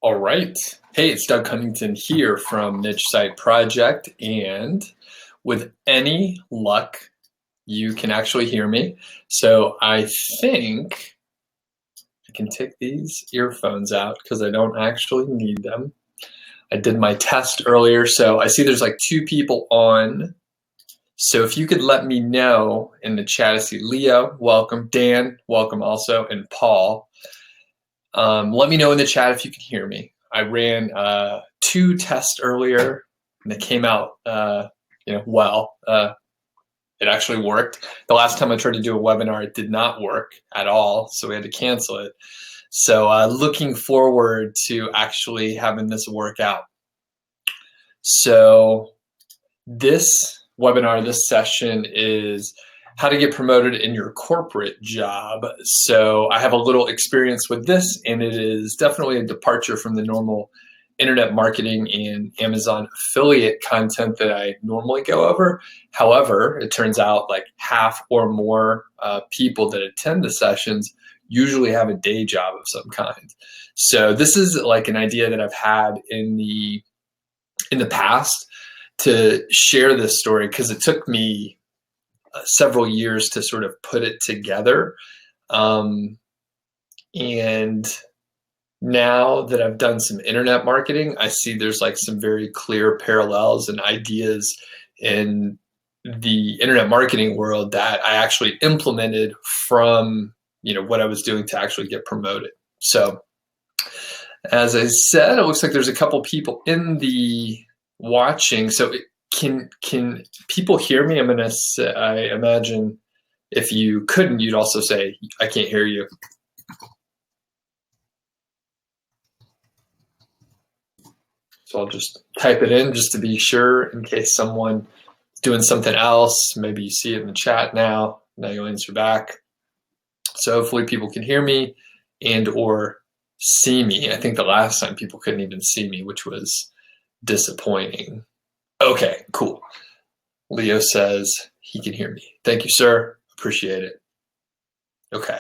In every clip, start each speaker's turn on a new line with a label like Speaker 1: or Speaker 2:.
Speaker 1: All right. Hey, it's Doug Cunnington here from Niche Site Project, and with any luck, you can actually hear me. So I think I can take these earphones out because I don't actually need them. I did my test earlier, so I see there's like 2 people on. So if you could let me know in the chat, I see Leo, welcome, Dan, welcome also, and Paul. Let me know in the chat if you can hear me. I ran 2 tests earlier, and they came out, well. It actually worked. The last time I tried to do a webinar, it did not work at all, so we had to cancel it. So looking forward to actually having this work out. So this webinar, this session is how to get promoted in your corporate job. So I have a little experience with this, and it is definitely a departure from the normal internet marketing and Amazon affiliate content that I normally go over. However, it turns out like half or more people that attend the sessions usually have a day job of some kind. So this is like an idea that I've had in the past to share this story, because it took me several years to sort of put it together. And now that I've done some internet marketing, I see there's like some very clear parallels and ideas in the internet marketing world that I actually implemented from, what I was doing to actually get promoted. So as I said, it looks like there's a couple people in the watching. So can people hear me? I'm gonna say, I imagine if you couldn't, you'd also say, I can't hear you. So I'll just type it in just to be sure in case someone is doing something else. Maybe you see it in the chat now. Now you'll answer back. So hopefully people can hear me and or see me. I think the last time people couldn't even see me, which was disappointing. Okay, cool. Leo says he can hear me. Thank you, sir. Appreciate it. Okay.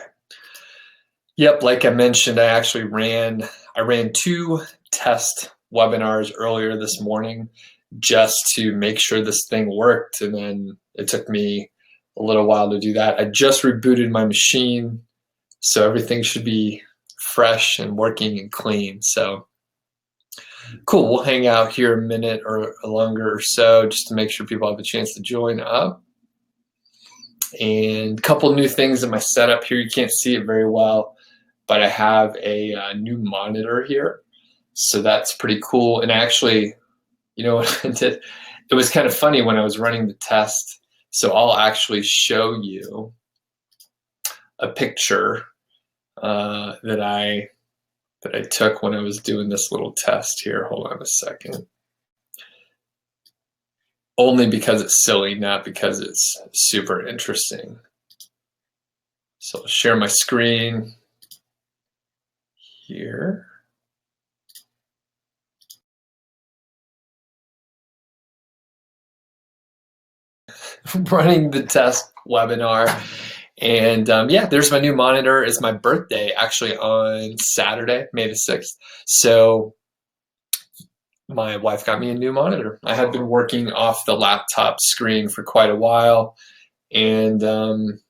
Speaker 1: Yep, like I mentioned, I ran 2 test webinars earlier this morning just to make sure this thing worked, and then it took me a little while to do that. I just rebooted my machine, so everything should be fresh and working and clean. So cool, we'll hang out here a minute or longer or so just to make sure people have a chance to join up. And a couple new things in my setup here. You can't see it very well, but I have a new monitor here. So that's pretty cool. And actually, what I did? It was kind of funny when I was running the test. So I'll actually show you a picture that I took when I was doing this little test here. Hold on a second. Only because it's silly, not because it's super interesting. So I'll share my screen here. Running the test webinar. And yeah, there's my new monitor. It's my birthday actually on Saturday, May the 6th. So my wife got me a new monitor. I had been working off the laptop screen for quite a while. And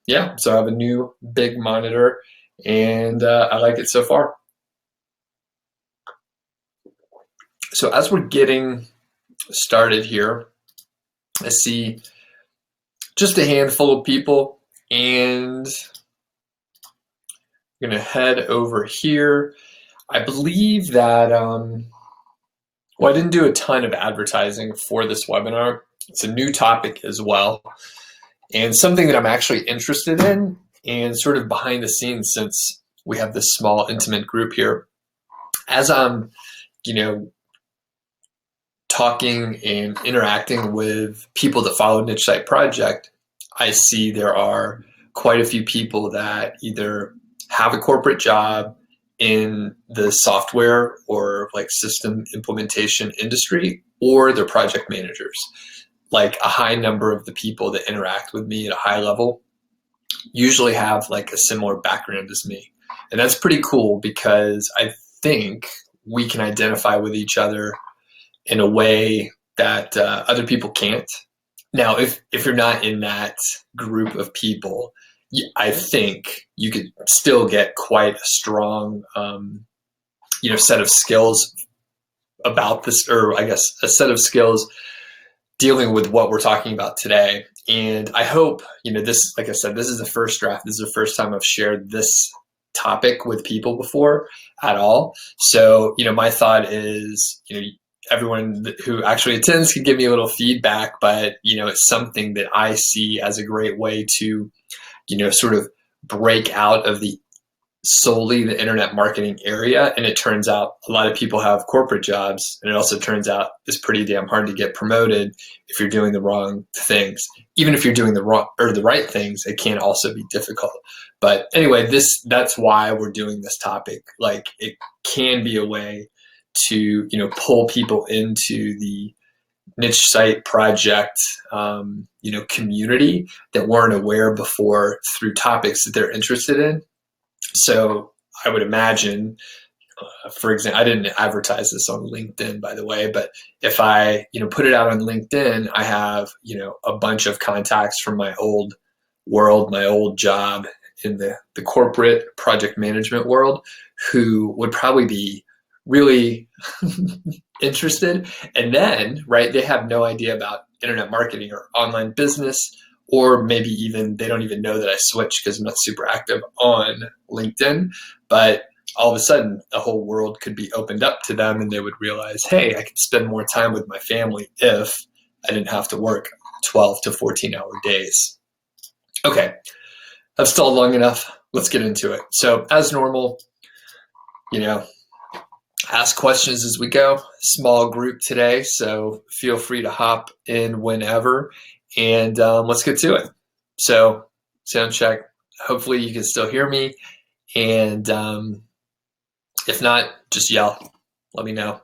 Speaker 1: yeah, so I have a new big monitor, and I like it so far. So as we're getting started here, I see just a handful of people, and I'm gonna head over here. I believe that, well, I didn't do a ton of advertising for this webinar. It's a new topic as well, and something that I'm actually interested in, and sort of behind the scenes, since we have this small intimate group here. As I'm, talking and interacting with people that follow Niche Site Project, I see there are quite a few people that either have a corporate job in the software or like system implementation industry, or they're project managers. Like a high number of the people that interact with me at a high level usually have like a similar background as me. And that's pretty cool, because I think we can identify with each other in a way that other people can't. Now, if you're not in that group of people, I think you could still get quite a strong, set of skills about this, or I guess a set of skills dealing with what we're talking about today. And I hope, this, like I said, this is the first draft. This is the first time I've shared this topic with people before at all. So, my thought is, everyone who actually attends can give me a little feedback, but, it's something that I see as a great way to, sort of break out of solely the internet marketing area. And it turns out a lot of people have corporate jobs, and it also turns out it's pretty damn hard to get promoted if you're doing the wrong things. Even if you're doing the wrong or the right things, it can also be difficult. But anyway, that's why we're doing this topic. Like, it can be a way to, pull people into the niche site project, community that weren't aware before through topics that they're interested in. So I would imagine, for example, I didn't advertise this on LinkedIn, by the way, but if I, put it out on LinkedIn, I have, a bunch of contacts from my old world, my old job in the corporate project management world, who would probably be really interested. And then, right, they have no idea about internet marketing or online business, or maybe even they don't even know that I switched because I'm not super active on LinkedIn. But all of a sudden, the whole world could be opened up to them, and they would realize, hey, I could spend more time with my family if I didn't have to work 12 to 14-hour days. Okay, I've stalled long enough. Let's get into it. So as normal, ask questions as we go. Small group today, so feel free to hop in whenever, and let's get to it. So sound check. Hopefully you can still hear me, and if not, just yell. Let me know.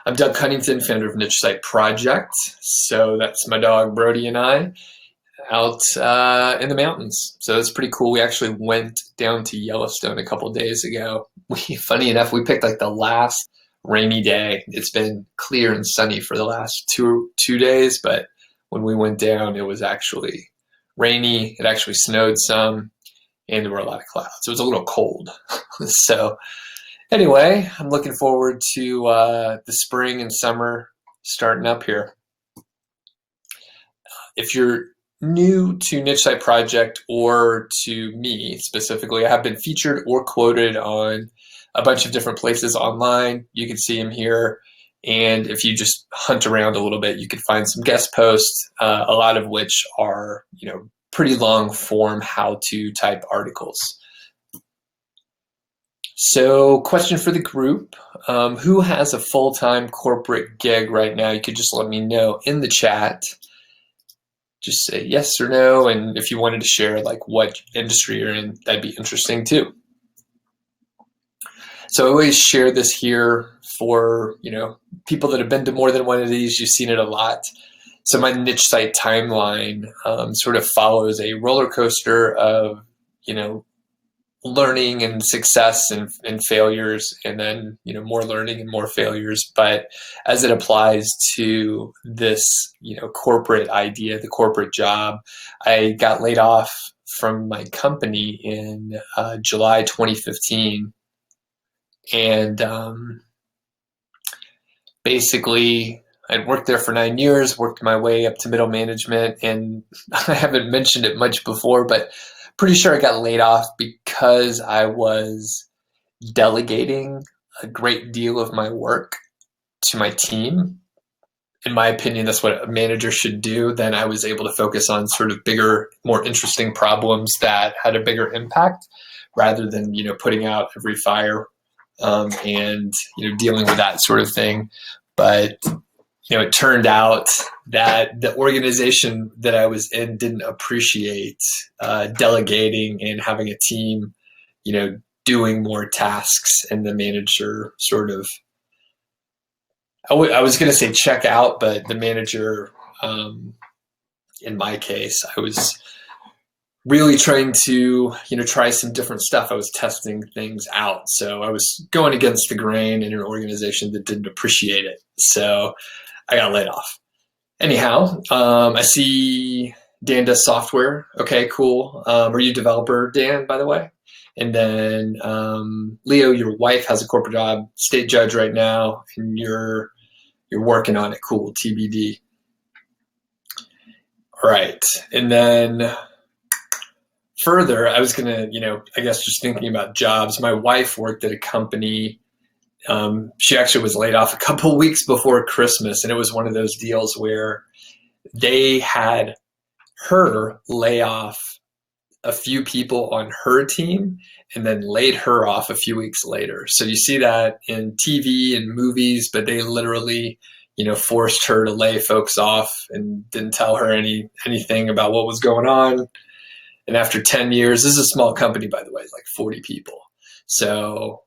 Speaker 1: I'm Doug Cunnington, founder of Niche Site Project. So that's my dog Brody and I out in the mountains. So it's pretty cool. We actually went down to Yellowstone a couple of days ago. Funny enough, we picked like the last rainy day. It's been clear and sunny for the last two days, but when we went down, it was actually rainy. It actually snowed some, and there were a lot of clouds. So it was a little cold. So anyway, I'm looking forward to the spring and summer starting up here. If you're new to Niche Site Project, or to me specifically, I have been featured or quoted on a bunch of different places online. You can see them here. And if you just hunt around a little bit, you can find some guest posts, a lot of which are, pretty long form how-to type articles. So question for the group, who has a full-time corporate gig right now? You could just let me know in the chat. Just say yes or no, and if you wanted to share like what industry you're in, that'd be interesting too. So I always share this here for, people that have been to more than one of these. You've seen it a lot. So my niche site timeline sort of follows a roller coaster of, learning and success and failures, and then, more learning and more failures. But as it applies to this, corporate idea, the corporate job, I got laid off from my company in July 2015. And basically, I'd worked there for 9 years, worked my way up to middle management, and I haven't mentioned it much before, but pretty sure I got laid off because I was delegating a great deal of my work to my team. In my opinion, that's what a manager should do. Then I was able to focus on sort of bigger, more interesting problems that had a bigger impact, rather than, putting out every fire and, dealing with that sort of thing. But it turned out that the organization that I was in didn't appreciate delegating and having a team, doing more tasks, and the manager sort of, I was going to say check out, but the manager, in my case, I was really trying to, try some different stuff. I was testing things out. So I was going against the grain in an organization that didn't appreciate it. So I got laid off. Anyhow, I see Dan does software. Okay, cool. Are you a developer, Dan, by the way? And then Leo, your wife has a corporate job, state judge right now, and you're working on it. Cool, TBD. All right, and then further, I was gonna, I guess just thinking about jobs. My wife worked at a company. She actually was laid off a couple weeks before Christmas, and it was one of those deals where they had her lay off a few people on her team and then laid her off a few weeks later. So you see that in TV and movies, but they literally, forced her to lay folks off and didn't tell her anything about what was going on. And after 10 years, this is a small company, by the way, like 40 people. So,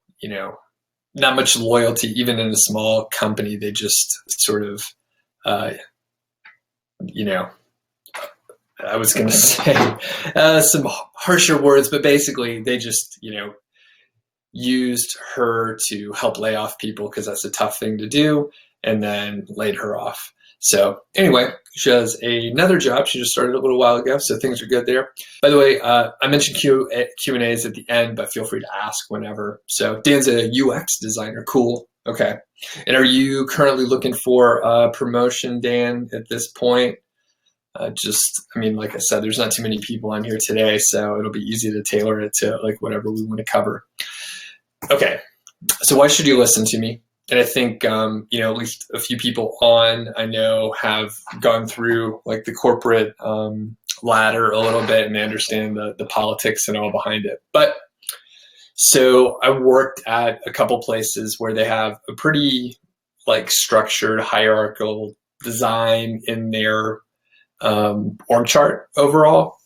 Speaker 1: not much loyalty, even in a small company. They just sort of, I was going to say some harsher words, but basically they just, used her to help lay off people because that's a tough thing to do, and then laid her off. So anyway, she has another job. She just started a little while ago, so things are good there. By the way, I mentioned Q&As at the end, but feel free to ask whenever. So Dan's a UX designer. Cool. Okay. And are you currently looking for a promotion, Dan, at this point? Like I said, there's not too many people on here today, so it'll be easy to tailor it to like whatever we want to cover. Okay. So why should you listen to me? And I think, at least a few people I know have gone through like the corporate ladder a little bit, and they understand the politics and all behind it. But so I worked at a couple places where they have a pretty like structured hierarchical design in their org chart overall.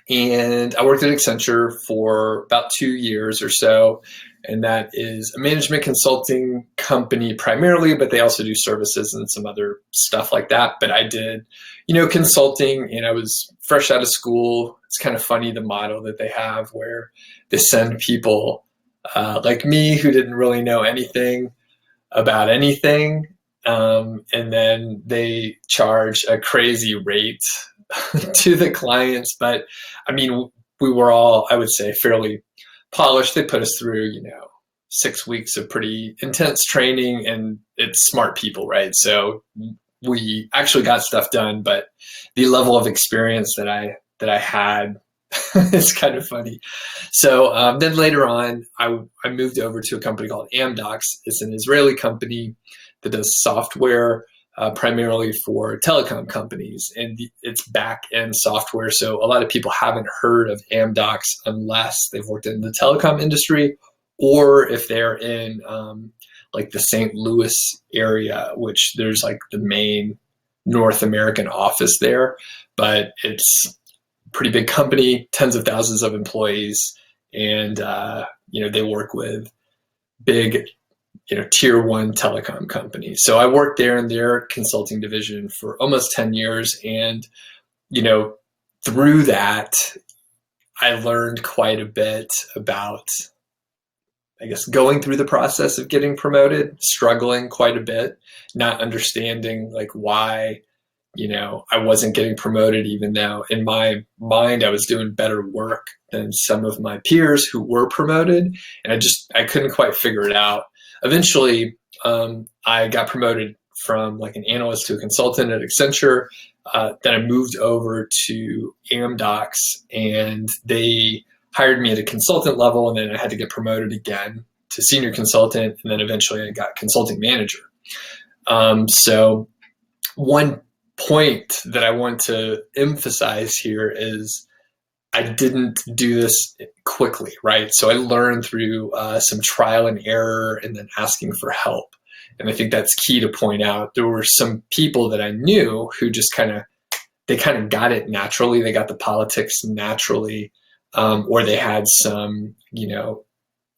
Speaker 1: And I worked at Accenture for about 2 years or so. And that is a management consulting company primarily, but they also do services and some other stuff like that. But I did, consulting, and I was fresh out of school. It's kind of funny, the model that they have where they send people like me who didn't really know anything about anything. And then they charge a crazy rate to the clients. But we were all, I would say, fairly polished. They put us through, 6 weeks of pretty intense training, and it's smart people, right? So we actually got stuff done, but the level of experience that I had is kind of funny. So then later on, I moved over to a company called Amdocs. It's an Israeli company that does software primarily for telecom companies, and it's back-end software. So a lot of people haven't heard of Amdocs unless they've worked in the telecom industry, or if they're in like the St. Louis area, which there's like the main North American office there. But it's a pretty big company, tens of thousands of employees, and they work with big tier one telecom company. So I worked there in their consulting division for almost 10 years. And, through that, I learned quite a bit about, I guess, going through the process of getting promoted, struggling quite a bit, not understanding like why, I wasn't getting promoted, even though in my mind I was doing better work than some of my peers who were promoted. And I couldn't quite figure it out. Eventually, I got promoted from like an analyst to a consultant at Accenture. Then I moved over to Amdocs, and they hired me at a consultant level, and then I had to get promoted again to senior consultant, and then eventually I got consulting manager. So one point that I want to emphasize here is I didn't do this quickly, right? So I learned through some trial and error and then asking for help. And I think that's key to point out. There were some people that I knew who just kind of got it naturally. They got the politics naturally, or they had some,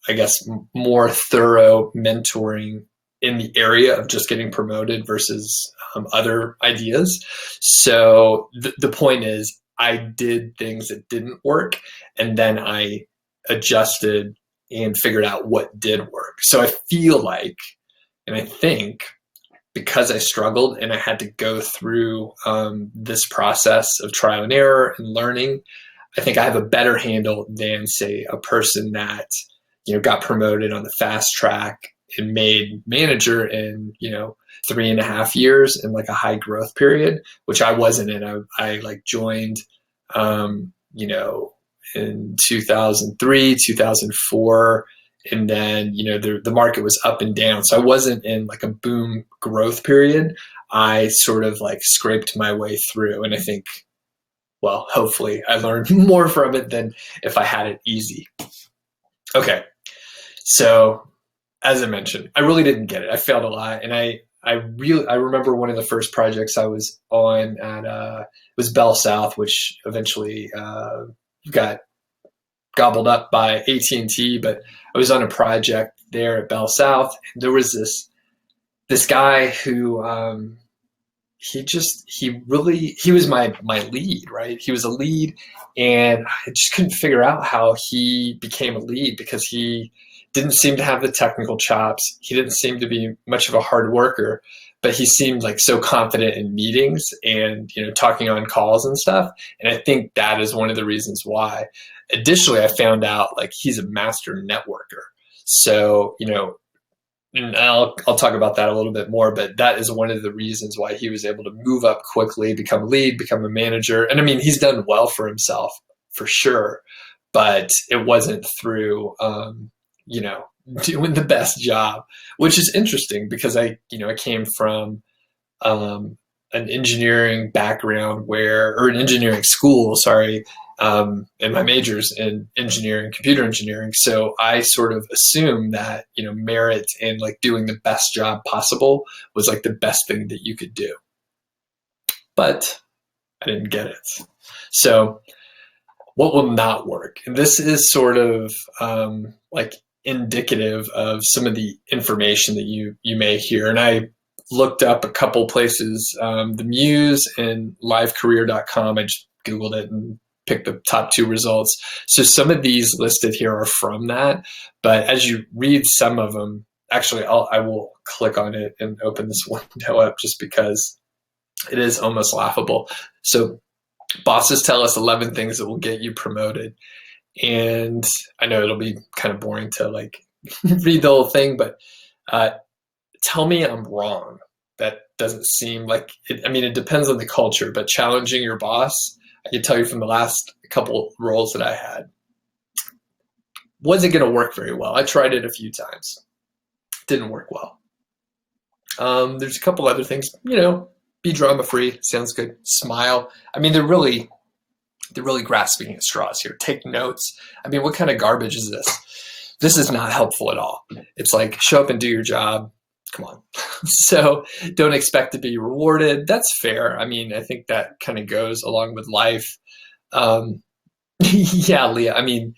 Speaker 1: I guess, more thorough mentoring in the area of just getting promoted versus other ideas. So the point is, I did things that didn't work, and then I adjusted and figured out what did work. So I feel like, and I think, because I struggled and I had to go through this process of trial and error and learning, I think I have a better handle than, say, a person that, got promoted on the fast track and made manager in, 3.5 years in like a high growth period, which I wasn't in. I like joined, in 2003, 2004. And then, the market was up and down. So I wasn't in like a boom growth period. I sort of like scraped my way through. And I think, well, hopefully I learned more from it than if I had it easy. Okay. So as I mentioned, I really didn't get it. I failed a lot. And I remember one of the first projects I was on at, was Bell South, which eventually, got gobbled up by AT&T, but I was on a project there at Bell South. And there was this guy who, he was my lead, right? He was a lead, and I just couldn't figure out how he became a lead, because he didn't seem to have the technical chops. He didn't seem to be much of a hard worker, but he seemed like so confident in meetings and, talking on calls and stuff. And I think that is one of the reasons why. Additionally, I found out like he's a master networker. So, and I'll talk about that a little bit more, but that is one of the reasons why he was able to move up quickly, become a lead, become a manager. And I mean, he's done well for himself for sure, but it wasn't through, doing the best job, which is interesting because I came from, an engineering background or an engineering school, sorry, and my major's in engineering, computer engineering. So I sort of assumed that, merit and like doing the best job possible was like the best thing that you could do. But I didn't get it. So what will not work? And this is sort of like indicative of some of the information that you may hear. And I looked up a couple places, the Muse and livecareer.com. I just Googled it and picked the top 2 results. So some of these listed here are from that, but as you read some of them, actually I will click on it and open this window up just because it is almost laughable. So bosses tell us 11 things that will get you promoted. And I know it'll be kind of boring to like read the whole thing, but tell me I'm wrong. That doesn't seem like it. I mean, it depends on the culture, but challenging your boss, I can tell you from the last couple roles that I had, wasn't going to work very well. I tried it a few times. Didn't work well. There's a couple other things, be drama free. Sounds good. Smile. I mean, they're really grasping at straws here. Take notes. I mean, what kind of garbage is this? This is not helpful at all. It's like, show up and do your job. Come on. So don't expect to be rewarded. That's fair. I mean, I think that kind of goes along with life. Yeah, Leah. I mean,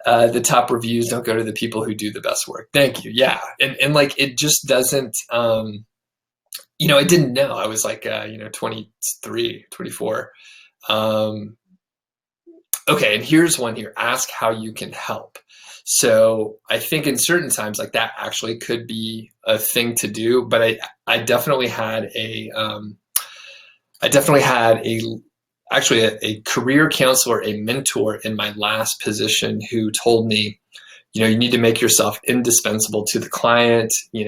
Speaker 1: the top reviews don't go to the people who do the best work. Thank you. Yeah. And like, it just doesn't, I didn't know. I was like, 23, 24. Okay. And here's one here. Ask how you can help. So I think in certain times like that actually could be a thing to do, but I definitely had actually a career counselor, a mentor in my last position who told me, you need to make yourself indispensable to the client. He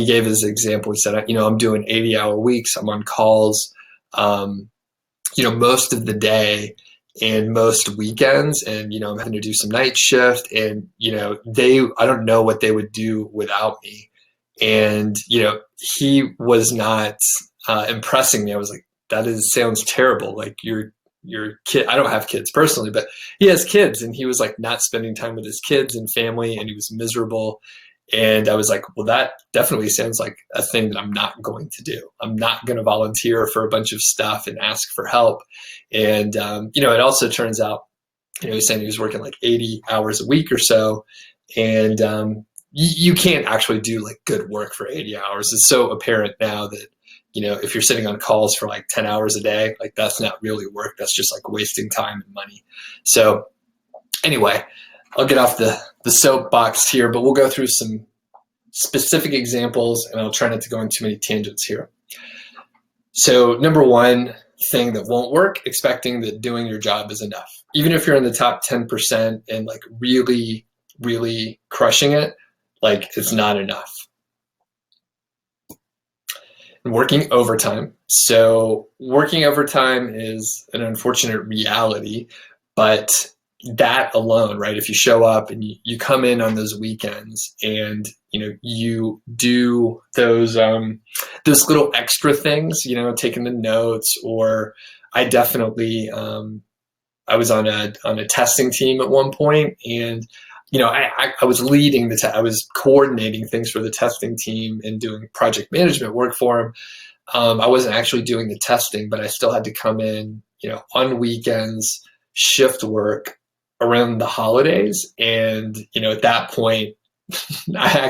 Speaker 1: gave his example. He said, I'm doing 80-hour weeks. I'm on calls, most of the day and most weekends. And, I'm having to do some night shift and, I don't know what they would do without me. And, he was not impressing me. I was like, sounds terrible. Like your kid, I don't have kids personally, but he has kids and he was like not spending time with his kids and family and he was miserable. And I was like, well, that definitely sounds like a thing that I'm not going to do. I'm not going to volunteer for a bunch of stuff and ask for help. And, it also turns out, he's saying he was working like 80 hours a week or so. And you can't actually do like good work for 80 hours. It's so apparent now that, if you're sitting on calls for like 10 hours a day, like that's not really work. That's just like wasting time and money. So anyway, I'll get off the soapbox here, but we'll go through some specific examples, and I'll try not to go on too many tangents here. So number one thing that won't work, expecting that doing your job is enough. Even if you're in the top 10% and like really, really crushing it, like it's not enough. And working overtime. So working overtime is an unfortunate reality, but that alone, right? If you show up and you come in on those weekends and, you do those little extra things, taking the notes, or I definitely, I was on a testing team at one point, and, I was leading I was coordinating things for the testing team and doing project management work for them. I wasn't actually doing the testing, but I still had to come in, on weekends, shift work around the holidays. And, at that point, I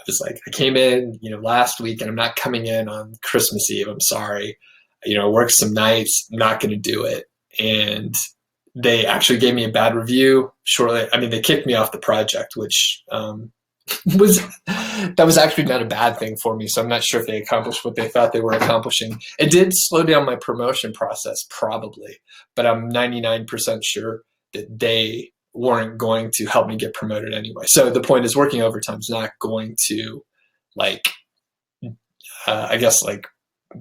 Speaker 1: was like, I came in, last week, and I'm not coming in on Christmas Eve. I'm sorry. I worked some nights, I'm not going to do it. And they actually gave me a bad review shortly. I mean, they kicked me off the project, which was actually not a bad thing for me. So I'm not sure if they accomplished what they thought they were accomplishing. It did slow down my promotion process, probably, but I'm 99% sure that they weren't going to help me get promoted anyway. So the point is, working overtime is not going to, I guess,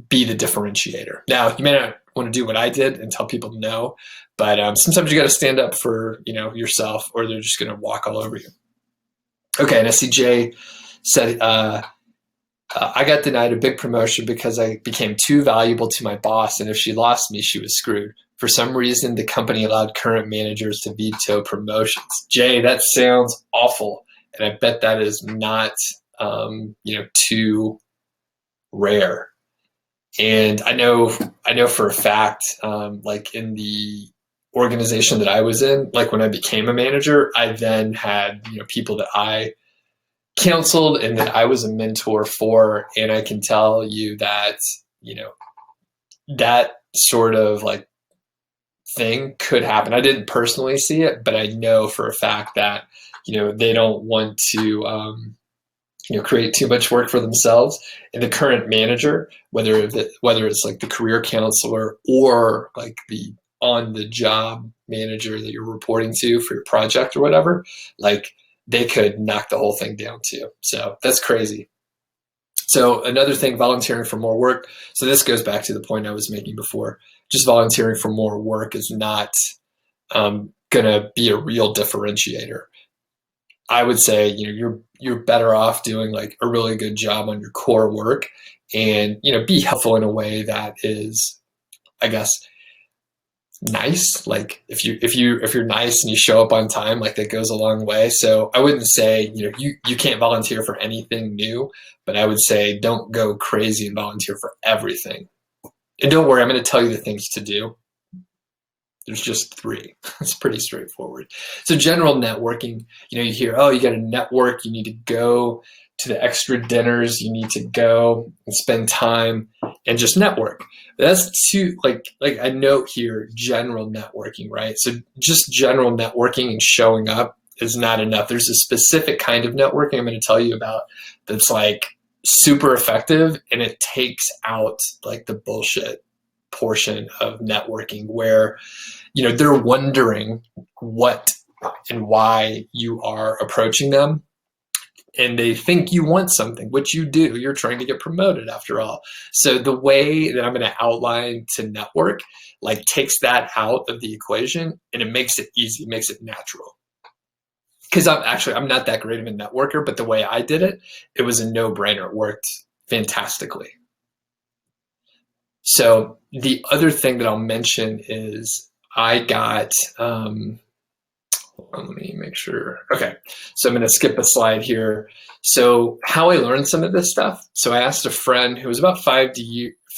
Speaker 1: be the differentiator. Now, you may not want to do what I did and tell people no, but sometimes you got to stand up for, yourself, or they're just going to walk all over you. Okay, and I see Jay said, I got denied a big promotion because I became too valuable to my boss, and if she lost me, she was screwed. For some reason, the company allowed current managers to veto promotions. Jay, that sounds awful, and I bet that is not, too rare. And I know for a fact, in the organization that I was in, when I became a manager, I then had, people that I counseled and that I was a mentor for. And I can tell you that, that sort of thing could happen. I didn't personally see it, but I know for a fact that, they don't want to, create too much work for themselves. And the current manager, whether it's the career counselor or the on-the-job manager that you're reporting to for your project or whatever, they could knock the whole thing down too. So that's crazy. So another thing, volunteering for more work. So this goes back to the point I was making before. Just volunteering for more work is not going to be a real differentiator. I would say, you're better off doing a really good job on your core work, and, be helpful in a way that is, I guess, nice. If you're nice and you show up on time, that goes a long way. So I wouldn't say, you can't volunteer for anything new, but I would say don't go crazy and volunteer for everything. And don't worry, I'm going to tell you the things to do. There's just 3. It's pretty straightforward. So general networking, you hear, oh, you got to network. You need to go to the extra dinners. You need to go and spend time and just network. That's too, I note here, general networking, right? So just general networking and showing up is not enough. There's a specific kind of networking I'm going to tell you about that's super effective, and it takes out the bullshit portion of networking where, they're wondering what and why you are approaching them, and they think you want something, which you do. You're trying to get promoted after all. So the way that I'm going to outline to network, takes that out of the equation, and it makes it easy, makes it natural. Because I'm not that great of a networker, but the way I did it, it was a no-brainer. It worked fantastically. So the other thing that I'll mention is I got, hold on, let me make sure. Okay, so I'm going to skip a slide here. So how I learned some of this stuff. So I asked a friend who was about 5 to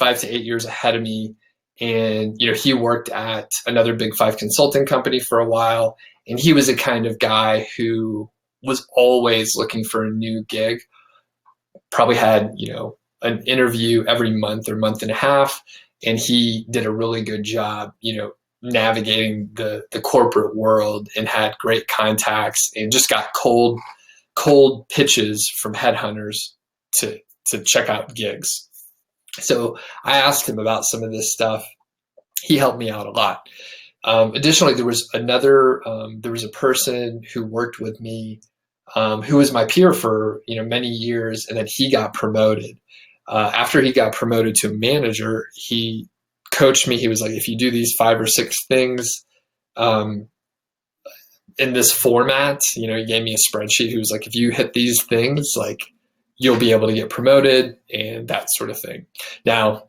Speaker 1: 8 years ahead of me, and he worked at another Big 5 consulting company for a while, and he was a kind of guy who was always looking for a new gig. Probably had an interview every month or month and a half, and he did a really good job, navigating the corporate world, and had great contacts, and just got cold pitches from headhunters to check out gigs. So I asked him about some of this stuff. He helped me out a lot. Additionally, there was a person who worked with me, who was my peer for many years, and then he got promoted. After he got promoted to a manager, he coached me. He was like, if you do these 5 or 6 things in this format, he gave me a spreadsheet. He was like, if you hit these things, like, you'll be able to get promoted and that sort of thing. Now,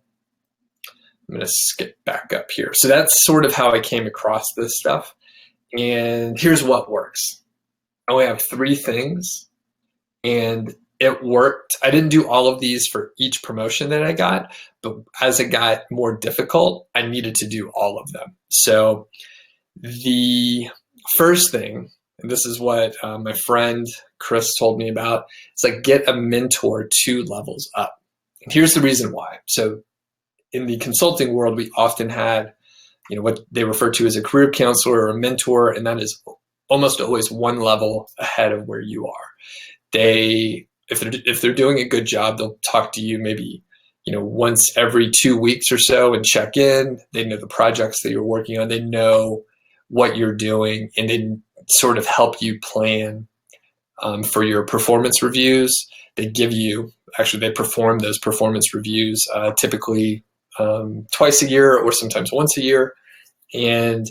Speaker 1: I'm going to skip back up here. So that's sort of how I came across this stuff. And here's what works. I only have 3 things, and it worked. I didn't do all of these for each promotion that I got, but as it got more difficult, I needed to do all of them. So the first thing, and this is what my friend Chris told me about, it's like, get a mentor 2 levels up. And here's the reason why. So in the consulting world, we often had, what they refer to as a career counselor or a mentor, and that is almost always 1 level ahead of where you are. If they're doing a good job, they'll talk to you maybe, once every 2 weeks or so and check in. They know the projects that you're working on. They know what you're doing, and they sort of help you plan for your performance reviews. They perform those performance reviews typically twice a year or sometimes once a year, and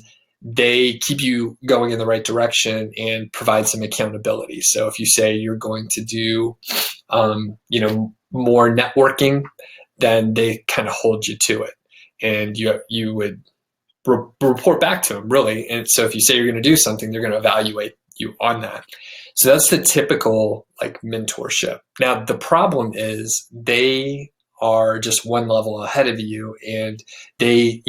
Speaker 1: they keep you going in the right direction and provide some accountability. So if you say you're going to do, more networking, then they kind of hold you to it, and you would report back to them, really. And so if you say you're going to do something, they're going to evaluate you on that. So that's the typical like mentorship. Now, the problem is they are just 1 level ahead of you, and they,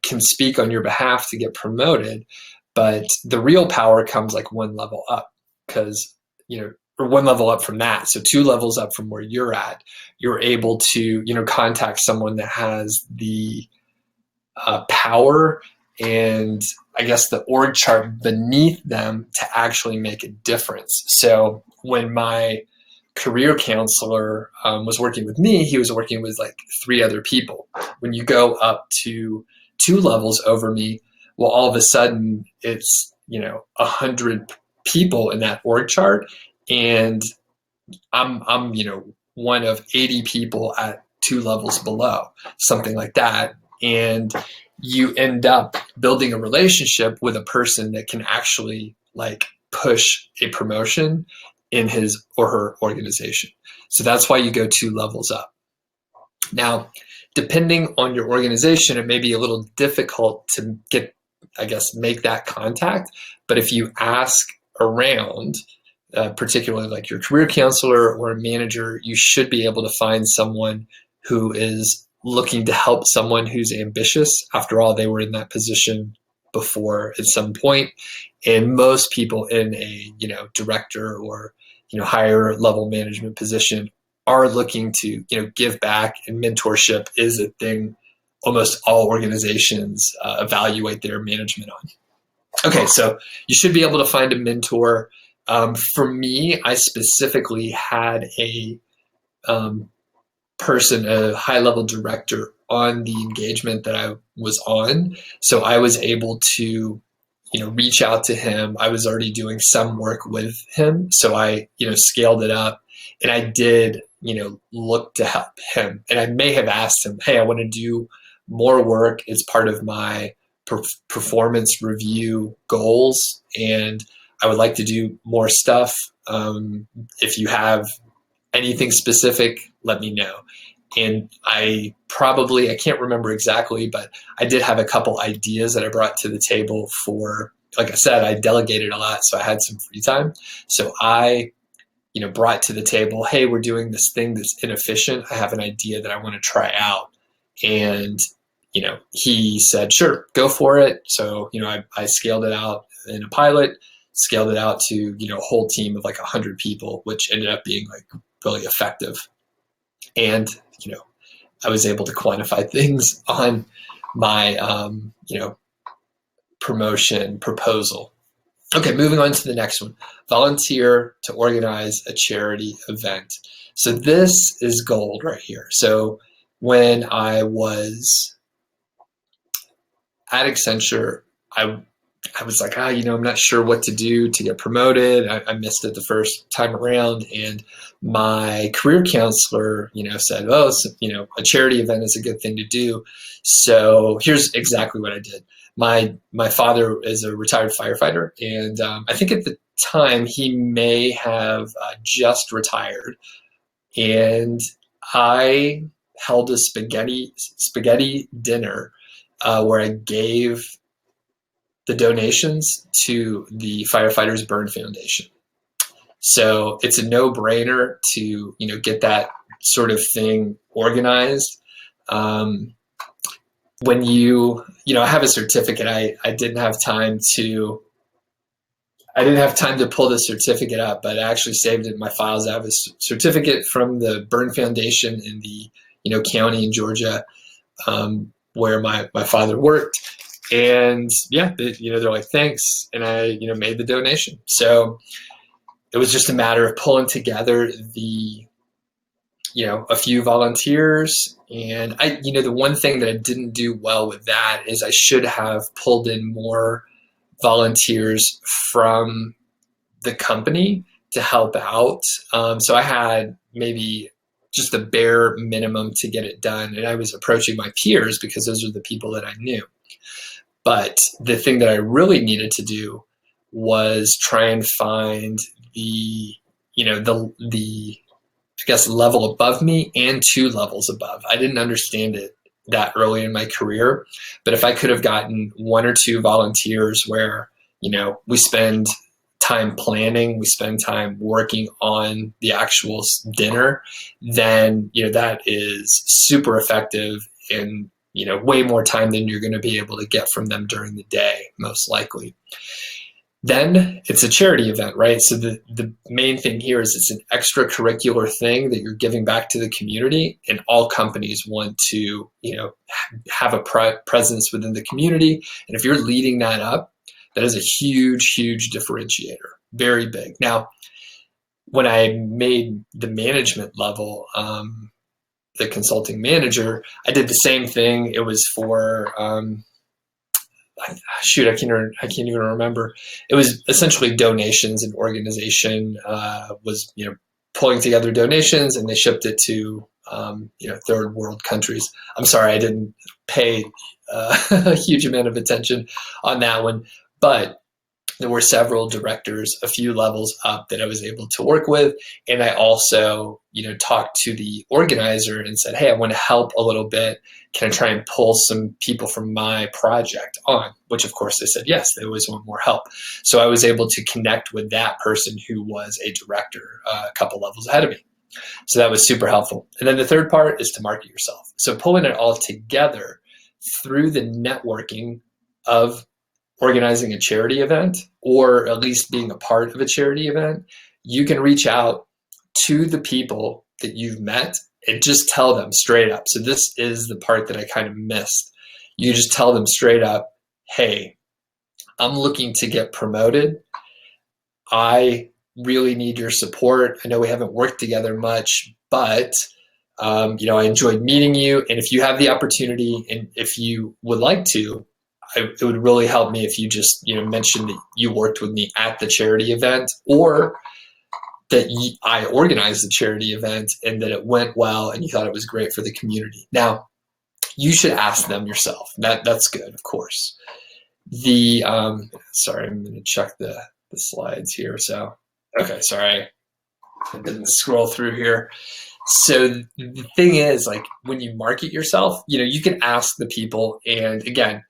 Speaker 1: can speak on your behalf to get promoted. But the real power comes like 1 level up, because, or 1 level up from that. So 2 levels up from where you're at, you're able to, contact someone that has the power and, I guess, the org chart beneath them to actually make a difference. So when my career counselor was working with me, he was working with like 3 other people. When you go up to 2 levels over me, well, all of a sudden it's 100 people in that org chart, and I'm one of 80 people at 2 levels below, something like that. And you end up building a relationship with a person that can actually like push a promotion in his or her organization. So that's why you go 2 levels up. Now, depending on your organization, it may be a little difficult to make that contact. But if you ask around, particularly like your career counselor or a manager, you should be able to find someone who is looking to help someone who's ambitious. After all, they were in that position before at some point. And most people in a director or higher level management position are looking to give back, and mentorship is a thing almost all organizations evaluate their management on. Okay, so you should be able to find a mentor. For me, I specifically had a person, a high-level director on the engagement that I was on. So I was able to, reach out to him. I was already doing some work with him. So I, scaled it up, and I did, look to help him. And I may have asked him, hey, I want to do more work as part of my performance review goals, and I would like to do more stuff. If you have anything specific, let me know. And I can't remember exactly, but I did have a couple ideas that I brought to the table for, like I said, I delegated a lot, so I had some free time. So I, brought to the table, hey, we're doing this thing that's inefficient. I have an idea that I want to try out. And, he said, sure, go for it. So, I scaled it out in a pilot, scaled it out to, a whole team of like 100 people, which ended up being like really effective. And I was able to quantify things on my, promotion proposal. Okay, moving on to the next one. Volunteer to organize a charity event. So this is gold right here. So when I was at Accenture, I was like, I'm not sure what to do to get promoted. I missed it the first time around. And my career counselor, said, oh, so, a charity event is a good thing to do. So here's exactly what I did. My father is a retired firefighter. And I think at the time he may have just retired. And I held a spaghetti dinner where I gave the donations to the Firefighters Burn Foundation. So it's a no-brainer to get that sort of thing organized. When I have a certificate, I didn't have time to pull the certificate up, but I actually saved it in my files. I have a certificate from the Burn Foundation in the county in Georgia where my father worked. And yeah, they're like, thanks. And I, made the donation. So it was just a matter of pulling together a few volunteers. And the one thing that I didn't do well with that is I should have pulled in more volunteers from the company to help out. So I had maybe just the bare minimum to get it done. And I was approaching my peers because those are the people that I knew. But the thing that I really needed to do was try and find the I guess level above me and 2 levels above. I didn't understand it that early in my career, but if I could have gotten 1 or 2 volunteers where, we spend time planning, we spend time working on the actual dinner, then, that is super effective and way more time than you're going to be able to get from them during the day, most likely. Then it's a charity event, right? So the main thing here is it's an extracurricular thing that you're giving back to the community, and all companies want to, have a presence within the community. And if you're leading that up, that is a huge, huge differentiator, very big. Now, when I made the management level, the consulting manager, I did the same thing. It was for, I can't even remember. It was essentially donations, and organization was, pulling together donations, and they shipped it to, third world countries. I'm sorry, I didn't pay a huge amount of attention on that one, but there were several directors, a few levels up that I was able to work with. And I also, talked to the organizer and said, hey, I want to help a little bit. Can I try and pull some people from my project on? Which of course they said, yes, they always want more help. So I was able to connect with that person who was a director a couple levels ahead of me. So that was super helpful. And then the third part is to market yourself. So pulling it all together through the networking of organizing a charity event, or at least being a part of a charity event, you can reach out to the people that you've met and just tell them straight up. So this is the part that I kind of missed. You just tell them straight up, hey, I'm looking to get promoted. I really need your support. I know we haven't worked together much, but I enjoyed meeting you. And if you have the opportunity, and if you would like to, it would really help me if you just, mentioned that you worked with me at the charity event, or that I organized the charity event and that it went well and you thought it was great for the community. Now, you should ask them yourself. That's good, of course. Sorry, I'm going to check the slides here. So, okay, sorry, I didn't scroll through here. So the thing is, like, when you market yourself, you can ask the people, and again,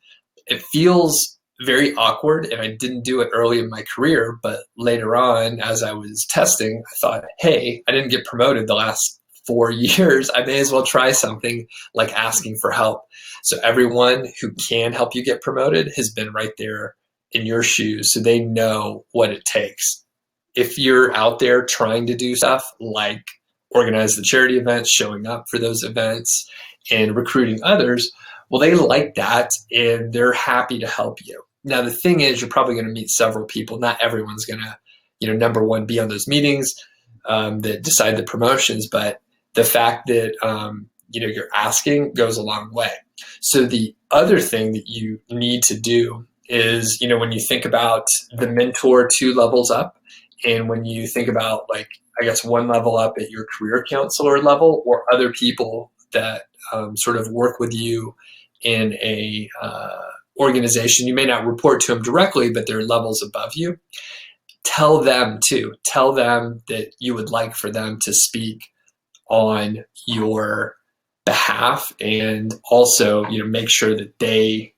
Speaker 1: it feels very awkward, and I didn't do it early in my career, but later on, as I was testing, I thought, hey, I didn't get promoted the last 4 years. I may as well try something like asking for help. So everyone who can help you get promoted has been right there in your shoes, so they know what it takes. If you're out there trying to do stuff like organize the charity events, showing up for those events, and recruiting others, well, they like that and they're happy to help you. Now, the thing is, you're probably going to meet several people. Not everyone's going to, number one, be on those meetings that decide the promotions, but the fact that, you're asking goes a long way. So the other thing that you need to do is, when you think about the mentor 2 levels up, and when you think about, like, I guess 1 level up at your career counselor level, or other people that sort of work with you in a organization, you may not report to them directly, but they're levels above you. Tell them that you would like for them to speak on your behalf, and also, make sure that they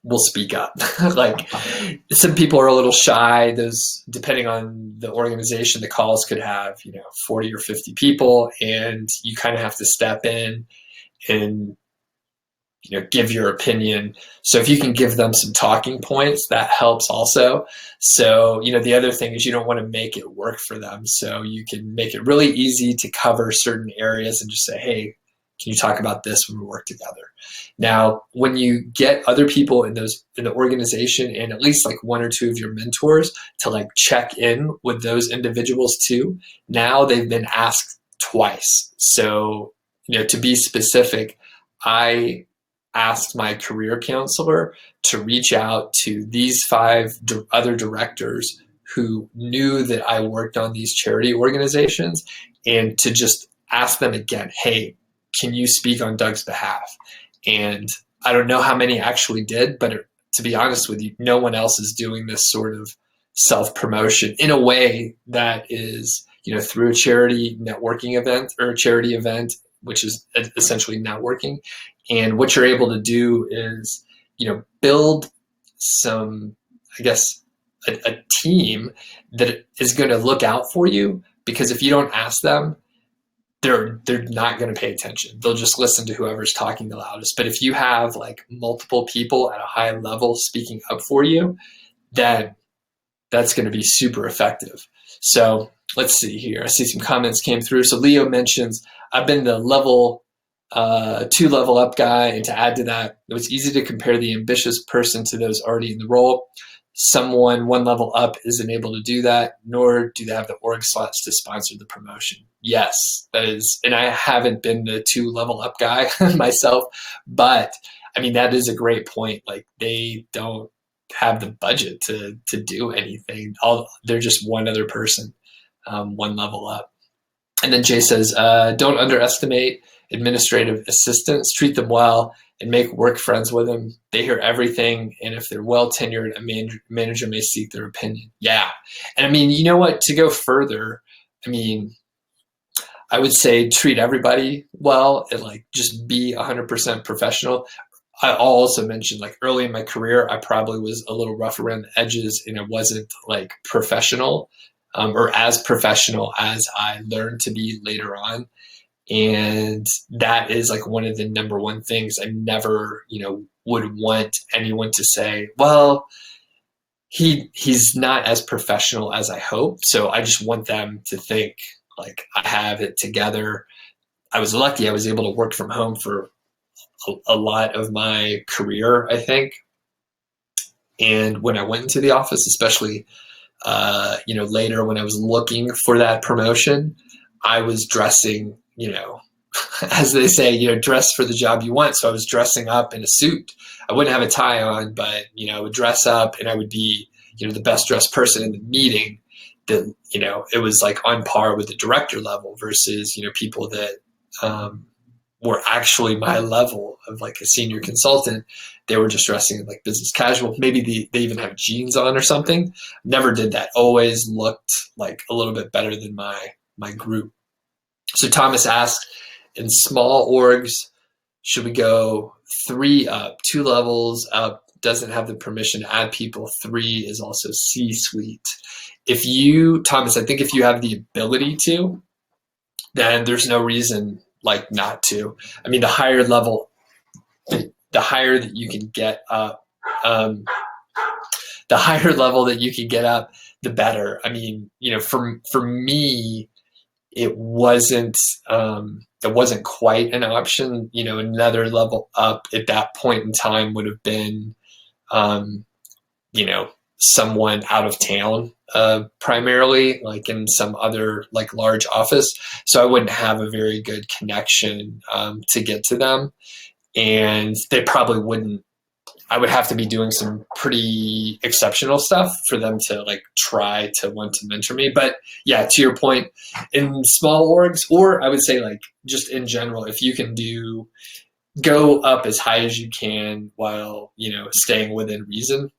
Speaker 1: will speak up. Like, some people are a little shy. Those, depending on the organization, the calls could have, 40 or 50 people, and you kind of have to step in and, give your opinion. So if you can give them some talking points, that helps also. So, the other thing is, you don't want to make it work for them. So you can make it really easy to cover certain areas and just say, hey, can you talk about this when we work together? Now, when you get other people in the organization, and at least like 1 or 2 of your mentors to like check in with those individuals too, now they've been asked twice. So, to be specific, I asked my career counselor to reach out to these 5 other directors who knew that I worked on these charity organizations, and to just ask them again, hey, can you speak on Doug's behalf? And I don't know how many actually did, but to be honest with you, no one else is doing this sort of self-promotion in a way that is, through a charity networking event, or a charity event, which is essentially networking. And what you're able to do is, build some, I guess, a team that is going to look out for you, because if you don't ask them, they're not going to pay attention. They'll just listen to whoever's talking the loudest. But if you have like multiple people at a high level speaking up for you, then that's going to be super effective. So let's see here. I see some comments came through. So Leo mentions, I've been the level 2 level up guy, and to add to that, it was easy to compare the ambitious person to those already in the role. Someone 1 level up isn't able to do that, nor do they have the org slots to sponsor the promotion. Yes, that is, and I haven't been the 2 level up guy myself, but I mean, that is a great point. Like, they don't have the budget to do anything. They're just one other person, 1 level up. And then Jay says, don't underestimate administrative assistants. Treat them well and make work friends with them. They hear everything, and if they're well tenured, a manager may seek their opinion. Yeah. And I mean, you know what, to go further, I mean, I would say treat everybody well, and like just be 100% professional. I'll also mention, like, early in my career, I probably was a little rough around the edges, and it wasn't like professional, or as professional as I learned to be later on. And that is like one of the number 1 things I never, would want anyone to say, well, he's not as professional as I hope. So I just want them to think like I have it together. I was lucky. I was able to work from home for a lot of my career, I think. And when I went into the office, especially, later when I was looking for that promotion, I was dressing, as they say, dress for the job you want. So I was dressing up in a suit. I wouldn't have a tie on, but, I would dress up, and I would be, the best dressed person in the meeting. That, it was like on par with the director level versus, people that were actually my level of like a senior consultant. They were just dressing in like business casual. Maybe they even have jeans on or something. Never did that. Always looked like a little bit better than my group. So Thomas asked, in small orgs, should we go 3 up, 2 levels up? Doesn't have the permission to add people. 3 is also C-suite. Thomas, I think if you have the ability to, then there's no reason like not to. I mean, the higher level, the higher that you can get up, the higher level that you can get up, the better. I mean, for me, it wasn't quite an option. Another level up at that point in time would have been, um, someone out of town, primarily, like in some other like large office. So I wouldn't have a very good connection to get to them, and they probably wouldn't. I would have to be doing some pretty exceptional stuff for them to like try to want to mentor me. But yeah, to your point, in small orgs, or I would say like just in general, if you can go up as high as you can while, staying within reason.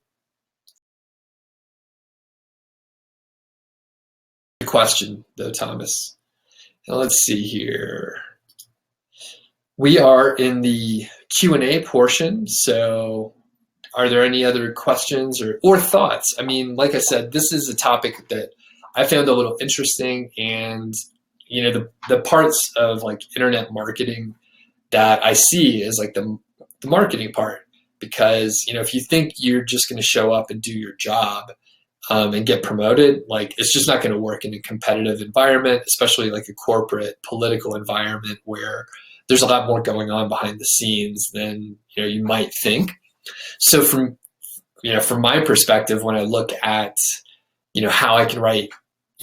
Speaker 1: Good question though, Thomas. Now, let's see here. We are in the Q&A portion, so are there any other questions or thoughts? I mean, like I said, this is a topic that I found a little interesting, and the parts of like internet marketing that I see is like the marketing part, because if you think you're just going to show up and do your job, and get promoted, like it's just not going to work in a competitive environment, especially like a corporate political environment where there's a lot more going on behind the scenes than you might think. So from my perspective, when I look at how I can write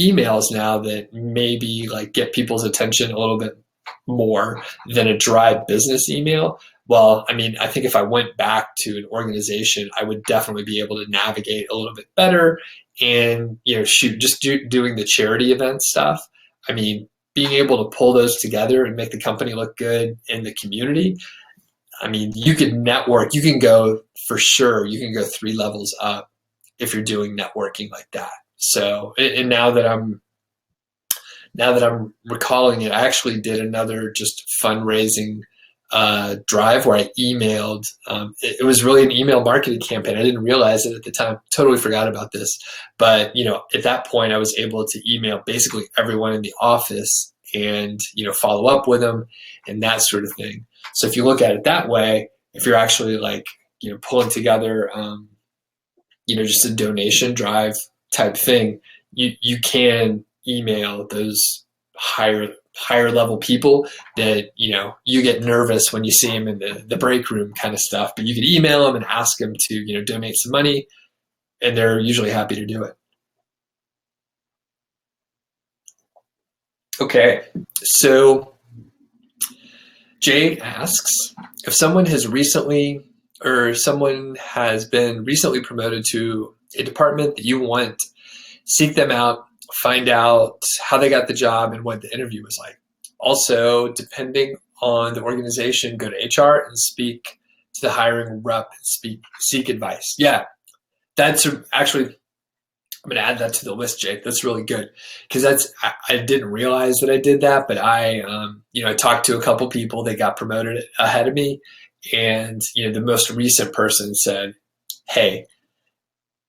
Speaker 1: emails now that maybe like get people's attention a little bit more than a dry business email, well, I mean, I think if I went back to an organization, I would definitely be able to navigate a little bit better. And doing the charity event stuff, I mean, being able to pull those together and make the company look good in the community, I mean, you can network. You can go, for sure, you can go 3 levels up if you're doing networking like that. So, and now that I'm recalling it, I actually did another just fundraising drive where I emailed. It was really an email marketing campaign. I didn't realize it at the time. Totally forgot about this. But at that point, I was able to email basically everyone in the office and follow up with them and that sort of thing. So if you look at it that way, if you're actually like pulling together just a donation drive type thing, you can email those higher level people that you get nervous when you see them in the break room kind of stuff, but you can email them and ask them to donate some money, and they're usually happy to do it. Okay, so Jade asks, if someone has been recently promoted to a department that you want, seek them out, find out how they got the job and what the interview was like. Also, depending on the organization, go to HR and speak to the hiring rep and seek advice. Yeah, that's actually, I'm going to add that to the list, Jake. That's really good, because I didn't realize that I did that, but I talked to a couple people that got promoted ahead of me, and the most recent person said, "Hey,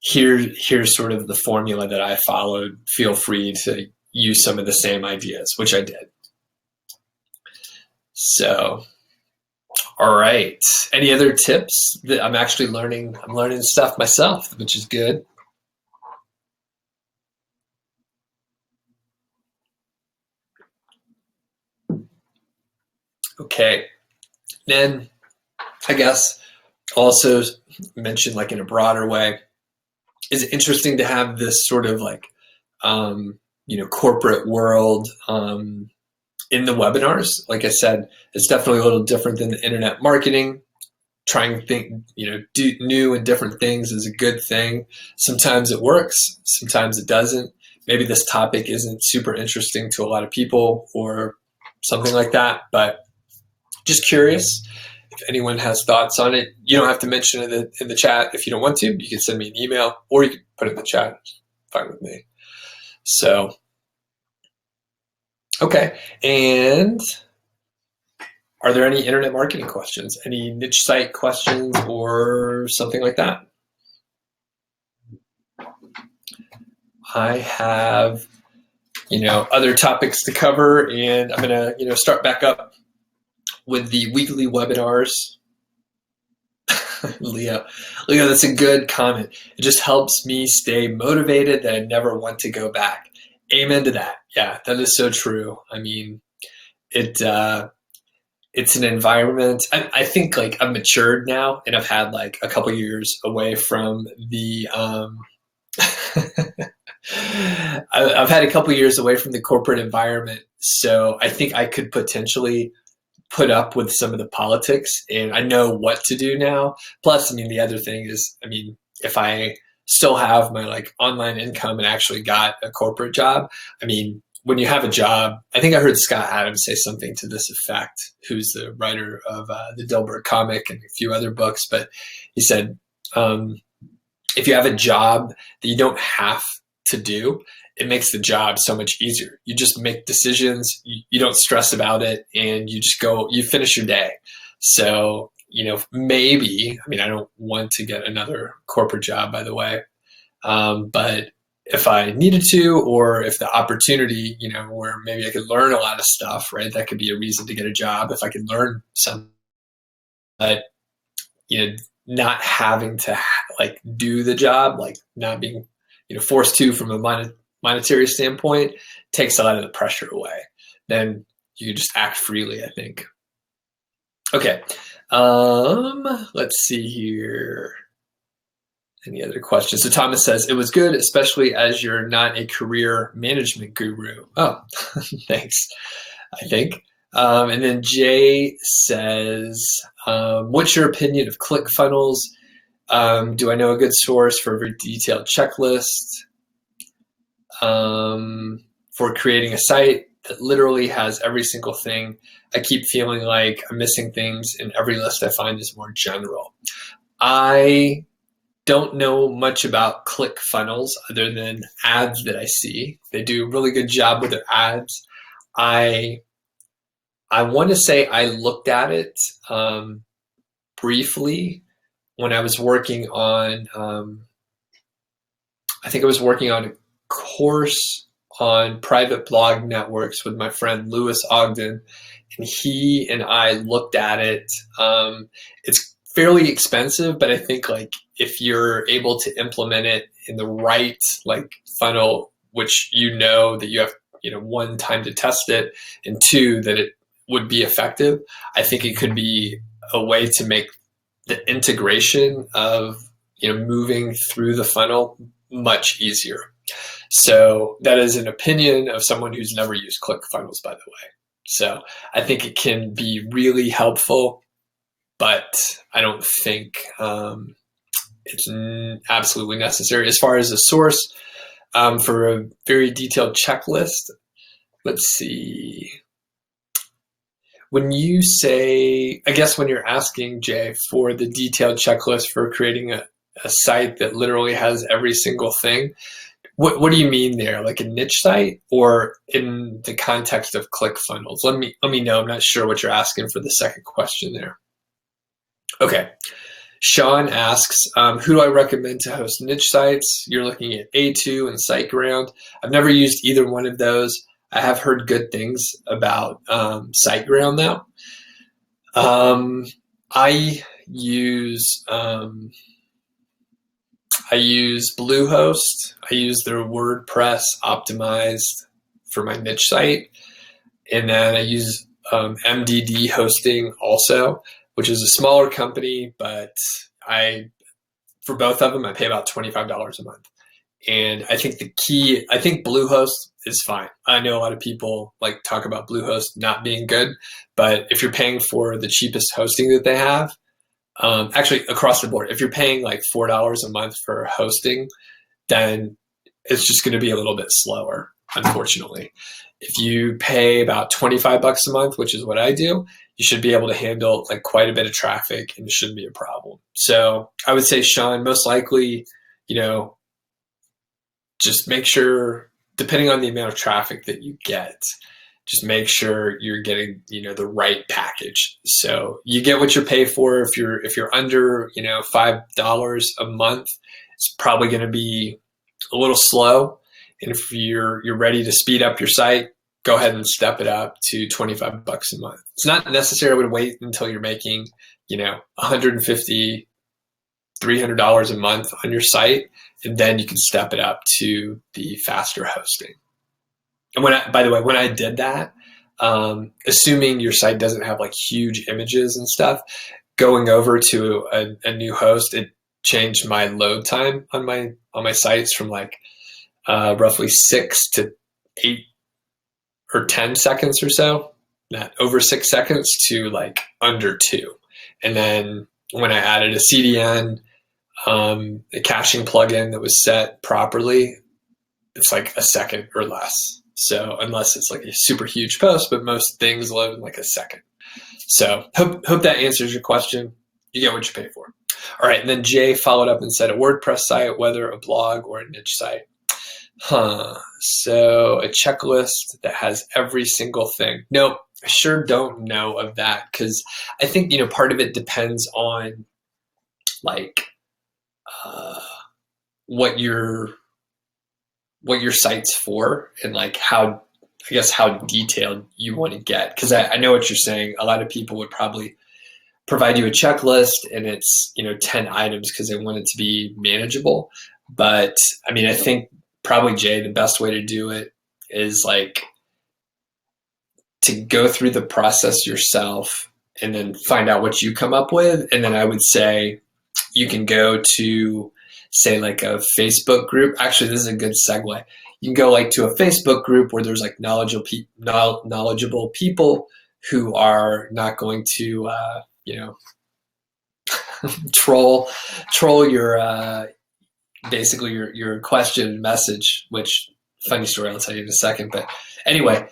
Speaker 1: here's sort of the formula that I followed. Feel free to use some of the same ideas," which I did. So, all right. Any other tips? That I'm actually learning? I'm learning stuff myself, which is good. Okay. Then I guess also mention, like in a broader way, is it interesting to have this sort of like corporate world in the webinars. Like I said, it's definitely a little different than the internet marketing. Trying to think, do new and different things is a good thing. Sometimes it works, sometimes it doesn't. Maybe this topic isn't super interesting to a lot of people or something like that, but just curious if anyone has thoughts on it. You don't have to mention it in the chat if you don't want to. You can send me an email or you can put it in the chat. It's fine with me. So, okay. And are there any internet marketing questions, any niche site questions or something like that? I have, other topics to cover, and I'm going to, start back up with the weekly webinars. Leo, that's a good comment. It just helps me stay motivated that I never want to go back. Amen to that. Yeah, that is so true. I mean, it it's an environment. I think like I'm matured now, and I've had like a couple years away from the I've had a couple years away from the corporate environment, so I think I could potentially put up with some of the politics, and I know what to do now. Plus, I mean, the other thing is, I mean, if I still have my like online income and actually got a corporate job, I mean, when you have a job, I think I heard Scott Adams say something to this effect, who's the writer of the Dilbert comic and a few other books, but he said, um, if you have a job that you don't have to do, it makes the job so much easier. You just make decisions, you don't stress about it, and you just go, you finish your day. So, you know, maybe, I mean, I don't want to get another corporate job, by the way, but if I needed to, or if the opportunity, you know, where maybe I could learn a lot of stuff, right? That could be a reason to get a job if I could learn some. But you know, not having to like do the job, like not being, you know, forced to from a monetary standpoint takes a lot of the pressure away. Then you can just act freely, I think. Okay. Let's see here. Any other questions? So Thomas says, it was good, especially as you're not a career management guru. Oh, thanks, I think. And then Jay says, what's your opinion of ClickFunnels? Do I know a good source for a very detailed checklist for creating a site that literally has every single thing? I keep feeling like I'm missing things, and every list I find is more general. I don't know much about ClickFunnels other than ads that I see. They do a really good job with their ads. I want to say I looked at it briefly when I was working on, I think I was working on a course on private blog networks with my friend Lewis Ogden, and he and I looked at it. It's fairly expensive, but I think like if you're able to implement it in the right like funnel, which you know that you have, you know, one, time to test it, and two, that it would be effective, I think it could be a way to make the integration of, you know, moving through the funnel much easier. So that is an opinion of someone who's never used ClickFunnels, by the way. So I think it can be really helpful, but I don't think it's absolutely necessary. As far as a source for a very detailed checklist, let's see. When you say, I guess when you're asking, Jay, for the detailed checklist for creating a site that literally has every single thing, what do you mean there? Like a niche site, or in the context of ClickFunnels? Let me know. I'm not sure what you're asking for the second question there. Okay. Sean asks, who do I recommend to host niche sites? You're looking at A2 and SiteGround. I've never used either one of those. I have heard good things about SiteGround though. I use Bluehost. I use their WordPress optimized for my niche site, and then I use MDD hosting also, which is a smaller company, but for both of them I pay about $25 a month. And I think I think Bluehost is fine. I know a lot of people like talk about Bluehost not being good, but if you're paying for the cheapest hosting that they have, actually across the board, if you're paying like $4 a month for hosting, then it's just going to be a little bit slower, unfortunately. If you pay about 25 bucks a month, which is what I do, you should be able to handle like quite a bit of traffic, and it shouldn't be a problem. So I would say, Sean, most likely, you know, just make sure, depending on the amount of traffic that you get, just make sure you're getting, you know, the right package. So you get what you pay for. If you're under, you know, $5 a month, it's probably going to be a little slow. And if you're ready to speed up your site, go ahead and step it up to 25 bucks a month. It's not necessary to wait until you're making, you know, $150, $300 a month on your site, and then you can step it up to the faster hosting. And by the way, when I did that, assuming your site doesn't have like huge images and stuff, going over to a new host, it changed my load time on my sites from like roughly 6 to 8 or 10 seconds or so, not over 6 seconds, to like under 2. And then when I added a CDN, a caching plugin that was set properly, it's like a second or less. So unless it's like a super huge post, but most things load in like a second. So hope that answers your question. You get what you pay for. All right. And then Jay followed up and said, a WordPress site, whether a blog or a niche site. So a checklist that has every single thing. Nope. I sure don't know of that, because I think, part of it depends on like what your site's for, and like how detailed you want to get. Because I know what you're saying. A lot of people would probably provide you a checklist and it's 10 items because they want it to be manageable. But I mean, I think probably, Jay, the best way to do it is like to go through the process yourself and then find out what you come up with. And then I would say you can go to, say, like a Facebook group. Actually, this is a good segue. You can go like to a Facebook group where there's like knowledgeable people who are not going to, troll your basically your question message. Which, funny story, I'll tell you in a second. But anyway,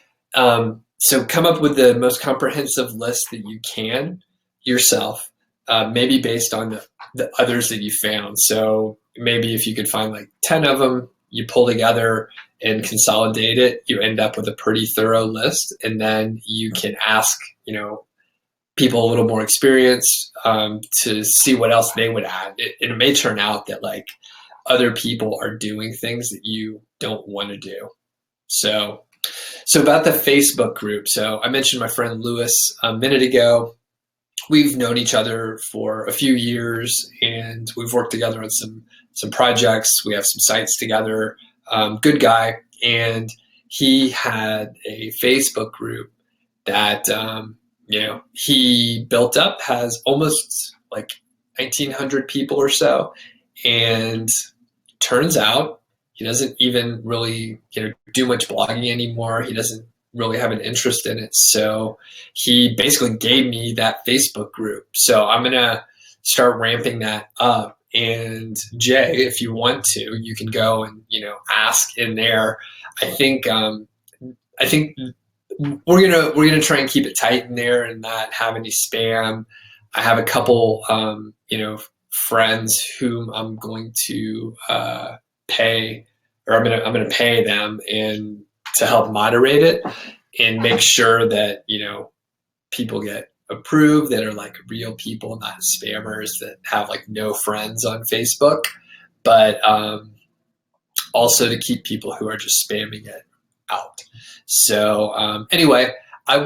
Speaker 1: so come up with the most comprehensive list that you can yourself, maybe based on the others that you found. So maybe if you could find like 10 of them, you pull together and consolidate it, you end up with a pretty thorough list. And then you can ask, people a little more experienced to see what else they would add. It may turn out that like other people are doing things that you don't want to do. So about the Facebook group. So I mentioned my friend Lewis a minute ago. We've known each other for a few years, and we've worked together on some projects. We have some sites together. Good guy. And he had a Facebook group that, he built up, has almost like 1,900 people or so. And turns out he doesn't even really, do much blogging anymore. He doesn't really have an interest in it. So he basically gave me that Facebook group. So I'm going to start ramping that up. And Jay, if you want to, you can go and, ask in there. I think we're gonna try and keep it tight in there and not have any spam. I have a couple, friends whom I'm going to pay, or I'm gonna pay them and to help moderate it and make sure that people get approved that are like real people, not spammers that have like no friends on Facebook, but also to keep people who are just spamming it out. So anyway, I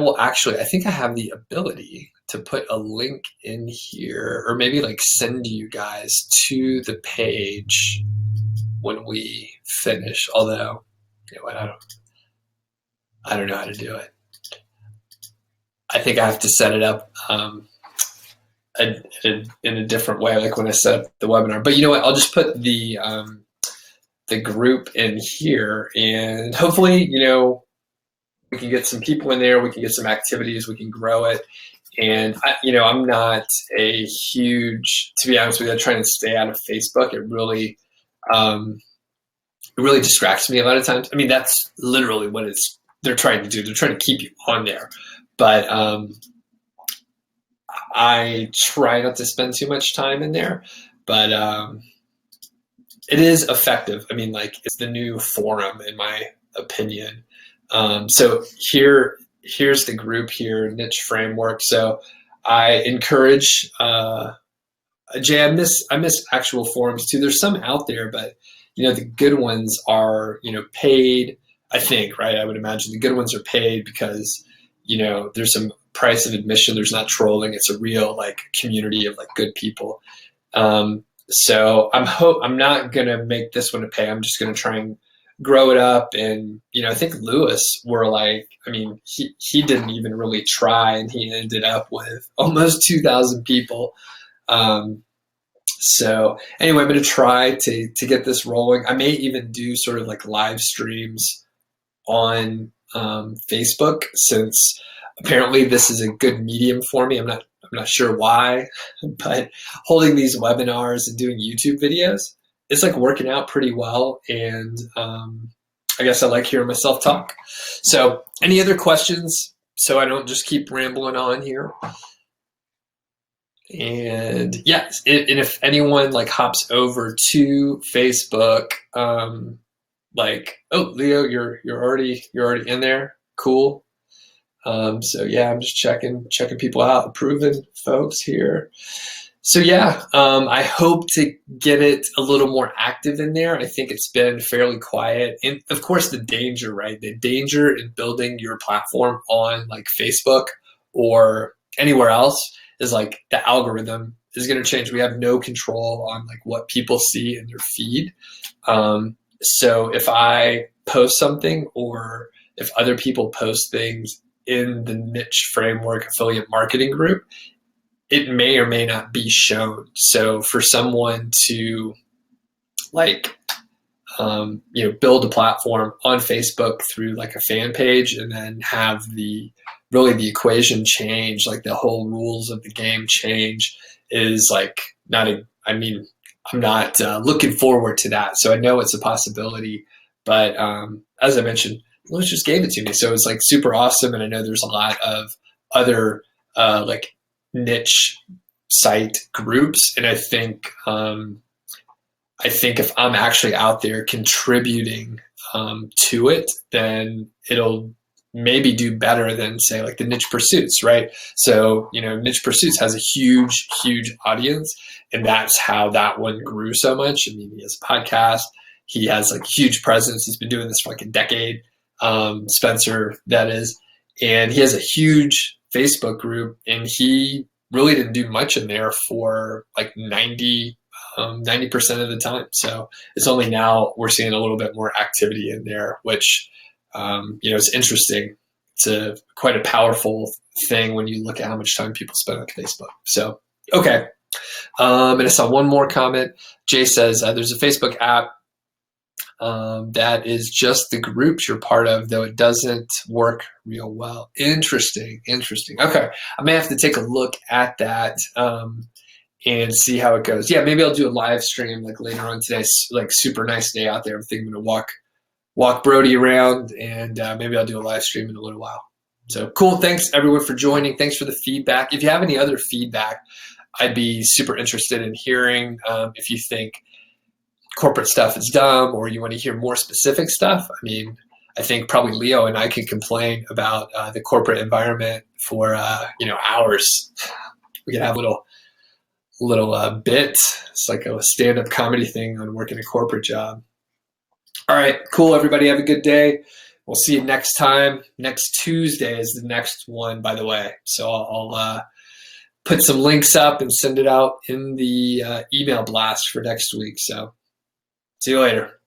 Speaker 1: think I have the ability to put a link in here, or maybe like send you guys to the page when we finish. Although, I don't know how to do it. I think I have to set it up in a different way, like when I set up the webinar. But you know what? I'll just put the group in here, and hopefully, we can get some people in there. We can get some activities. We can grow it. And I'm not a huge, to be honest with you, I'm trying to stay out of Facebook. It really distracts me a lot of times. I mean, that's literally what they're trying to do. They're trying to keep you on there. But I try not to spend too much time in there. But it is effective. I mean, like, it's the new forum, in my opinion. So here's the group here, niche framework. So I encourage, Jay, I miss actual forums too. There's some out there, but the good ones are, paid, I think, right? I would imagine the good ones are paid because, there's some price of admission. There's not trolling. It's a real like community of like good people. So I'm not going to make this one a pay. I'm just going to try and grow it up. And, I think Lewis were like, he didn't even really try, and he ended up with almost 2,000 people. So anyway, I'm going to try to get this rolling. I may even do sort of like live streams on Facebook, since apparently this is a good medium for me. I'm not sure why, but holding these webinars and doing YouTube videos, it's like working out pretty well. And I guess I like hearing myself talk. So any other questions, so I don't just keep rambling on here? And yes, and if anyone like hops over to Facebook, like, oh, Leo, you're already in there. Cool. So yeah, I'm just checking people out, approving folks here. So yeah, I hope to get it a little more active in there. I think it's been fairly quiet. And of course, the danger, right? The danger in building your platform on like Facebook or anywhere else is like the algorithm is going to change. We have no control on like what people see in their feed. So if I post something, or if other people post things in the niche framework affiliate marketing group, it may or may not be shown. So for someone to like, build a platform on Facebook through like a fan page, and then have the equation change, like the whole rules of the game change, is like I'm not looking forward to that. So I know it's a possibility, but as I mentioned, Lewis just gave it to me. So it's like super awesome. And I know there's a lot of other like niche site groups. And I think if I'm actually out there contributing to it, then it'll maybe do better than, say, like the niche pursuits, right? So, niche pursuits has a huge, huge audience, and that's how that one grew so much. I mean, he has a podcast, he has like huge presence. He's been doing this for like a decade, Spencer, that is, and he has a huge Facebook group, and he really didn't do much in there for like 90% of the time. So it's only now we're seeing a little bit more activity in there, which, it's interesting. It's quite a powerful thing when you look at how much time people spend on Facebook. So, okay. And I saw one more comment. Jay says, there's a Facebook app that is just the groups you're part of, though it doesn't work real well. Interesting. Okay. I may have to take a look at that and see how it goes. Yeah, maybe I'll do a live stream like later on today. Like super nice day out there. I'm thinking I'm going to walk Brody around, and maybe I'll do a live stream in a little while. So cool. Thanks everyone for joining. Thanks for the feedback. If you have any other feedback, I'd be super interested in hearing. If you think corporate stuff is dumb, or you want to hear more specific stuff, I think probably Leo and I can complain about the corporate environment for hours. We could have a little bit. It's like a stand-up comedy thing on working a corporate job. All right, cool. Everybody have a good day. We'll see you next time. Next Tuesday is the next one, by the way. So I'll put some links up and send it out in the email blast for next week. So see you later.